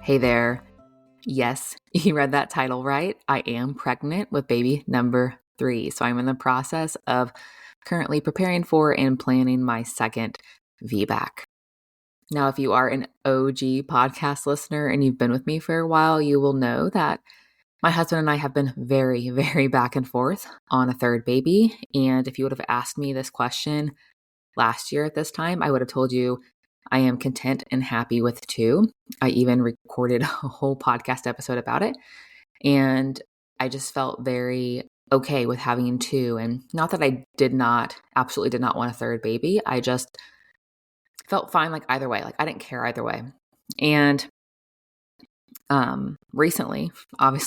Hey there. Yes, you read that title right. I am pregnant with baby number 3. So I'm in the process of currently preparing for and planning my second VBAC. Now, if you are an OG podcast listener and you've been with me for a while, you will know that my husband and I have been very, very back and forth on a third baby. And if you would have asked me this question last year at this time, I would have told you I am content and happy with 2. I even recorded a whole podcast episode about it. And I just felt very okay with having 2. And not that I absolutely did not want a third baby. I just felt fine either way. I didn't care either way. And recently, we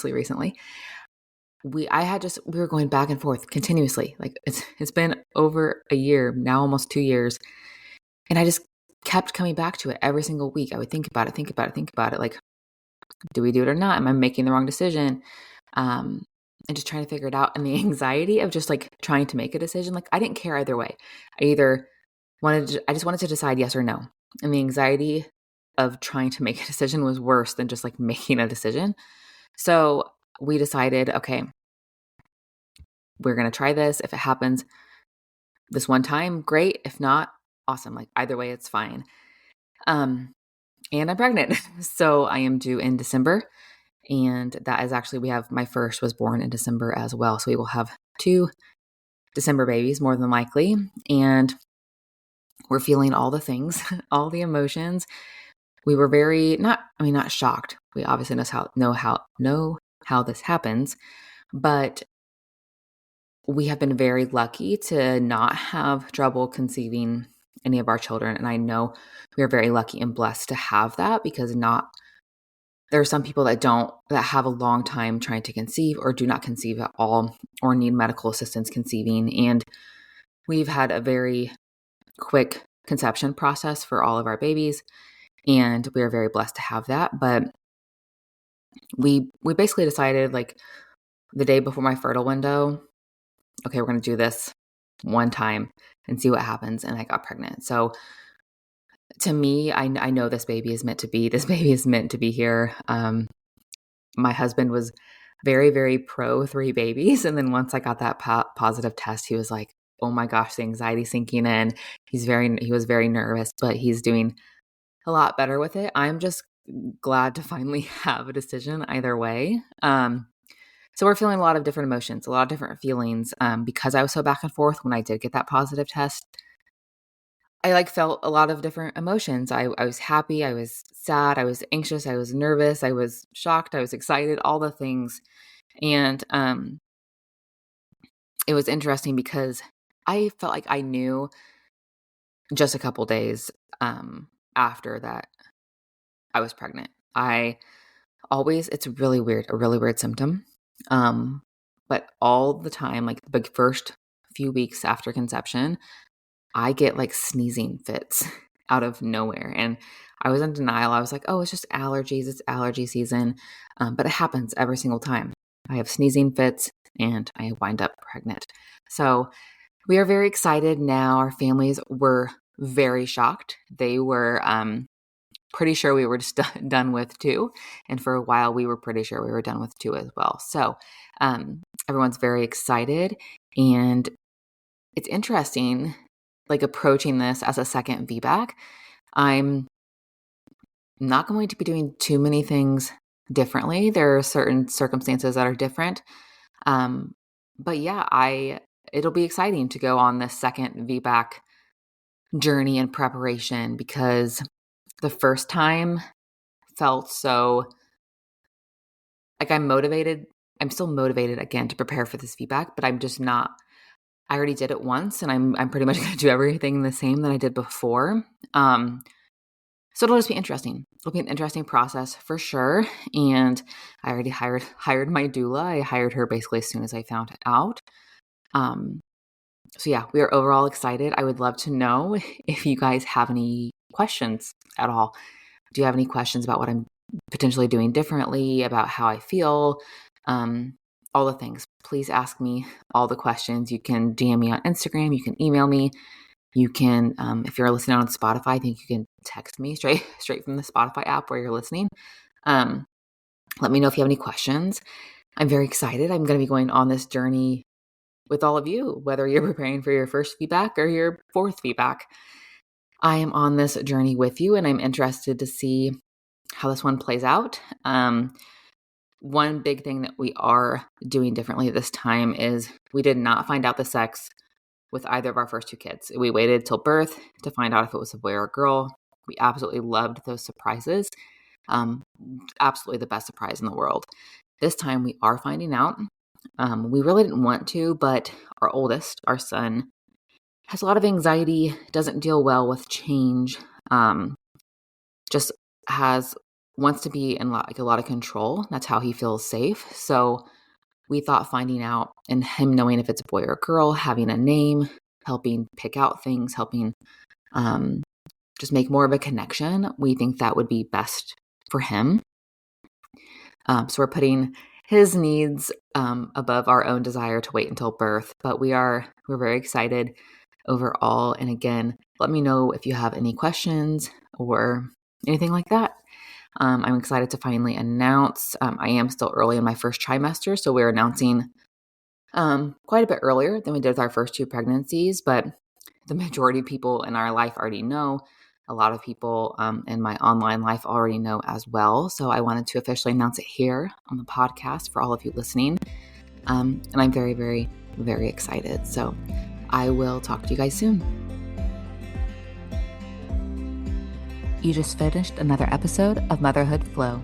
were going back and forth continuously. It's been over a year, now almost 2 years. And I just kept coming back to it every single week. I would think about it. Like, do we do it or not? Am I making the wrong decision? And just trying to figure it out. And the anxiety of just trying to make a decision. I didn't care either way. I just wanted to decide yes or no. And the anxiety of trying to make a decision was worse than just making a decision. So we decided, okay, we're going to try this. If it happens this one time, great. If not, awesome. Either way, it's fine. And I'm pregnant. So I am due in December. And that is actually, my first was born in December as well. So we will have 2 December babies more than likely. And we're feeling all the things, all the emotions. We were not shocked. We obviously know how this happens, but we have been very lucky to not have trouble conceiving any of our children. And I know we are very lucky and blessed to have that, because there are some people that have a long time trying to conceive or do not conceive at all or need medical assistance conceiving. And we've had a very quick conception process for all of our babies. And we are very blessed to have that. But we basically decided the day before my fertile window, okay, we're going to do this one time and see what happens. And I got pregnant. So to me, I know this baby is meant to be. This baby is meant to be here. My husband was very, very pro 3 babies. And then once I got that positive test, he was like, oh my gosh, the anxiety sinking in. He was very nervous, but he's doing a lot better with it. I'm just glad to finally have a decision either way. So we're feeling a lot of different emotions, a lot of different feelings. Because I was so back and forth when I did get that positive test, I felt a lot of different emotions. I was happy, I was sad, I was anxious, I was nervous, I was shocked, I was excited, all the things. And it was interesting because I felt like I knew just a couple days after that I was pregnant. It's a really weird symptom. But all the time, the first few weeks after conception, I get sneezing fits out of nowhere. And I was in denial. I was like, oh, it's just allergies. It's allergy season. But it happens every single time. I have sneezing fits and I wind up pregnant. So we are very excited now. Our families were very shocked. They were pretty sure we were just done with 2. And for a while, we were pretty sure we were done with 2 as well. So everyone's very excited. And it's interesting, approaching this as a second VBAC. I'm not going to be doing too many things differently. There are certain circumstances that are different. But yeah, it'll be exciting to go on this second VBAC journey and preparation, because the first time felt so I'm motivated. I'm still motivated again to prepare for this VBAC, but I'm just not. I already did it once, and I'm pretty much going to do everything the same that I did before. So it'll just be interesting. It'll be an interesting process for sure. And I already hired my doula. I hired her basically as soon as I found out. So yeah, we are overall excited. I would love to know if you guys have any questions at all. Do you have any questions about what I'm potentially doing differently, about how I feel? All the things. Please ask me all the questions. You can DM me on Instagram. You can email me. You can, if you're listening on Spotify, I think you can text me straight from the Spotify app where you're listening. Um, Let me know if you have any questions. I'm very excited. I'm going to be going on this journey with all of you, whether you're preparing for your first VBAC or your fourth VBAC. I am on this journey with you, and I'm interested to see how this one plays out. One big thing that we are doing differently this time is we did not find out the sex with either of our first two kids. We waited till birth to find out if it was a boy or a girl. We absolutely loved those surprises. Absolutely the best surprise in the world. This time we are finding out. We really didn't want to, but our oldest, our son, has a lot of anxiety, doesn't deal well with change, just wants to be in a lot of control. That's how he feels safe. So we thought finding out and him knowing if it's a boy or a girl, having a name, helping pick out things, helping just make more of a connection, we think that would be best for him. So we're putting his needs above our own desire to wait until birth, but we're very excited overall. And again, let me know if you have any questions or anything like that. I'm excited to finally announce. I am still early in my first trimester, so we're announcing quite a bit earlier than we did with our first two pregnancies, but the majority of people in our life already know. A lot of people in my online life already know as well. So I wanted to officially announce it here on the podcast for all of you listening. And I'm very, very, very excited. So I will talk to you guys soon. You just finished another episode of Motherhood Flow.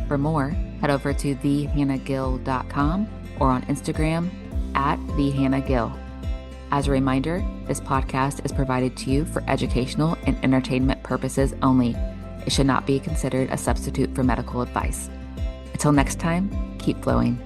For more, head over to thehannahgill.com or on Instagram @thehannahgill. As a reminder, this podcast is provided to you for educational and entertainment purposes only. It should not be considered a substitute for medical advice. Until next time, keep flowing.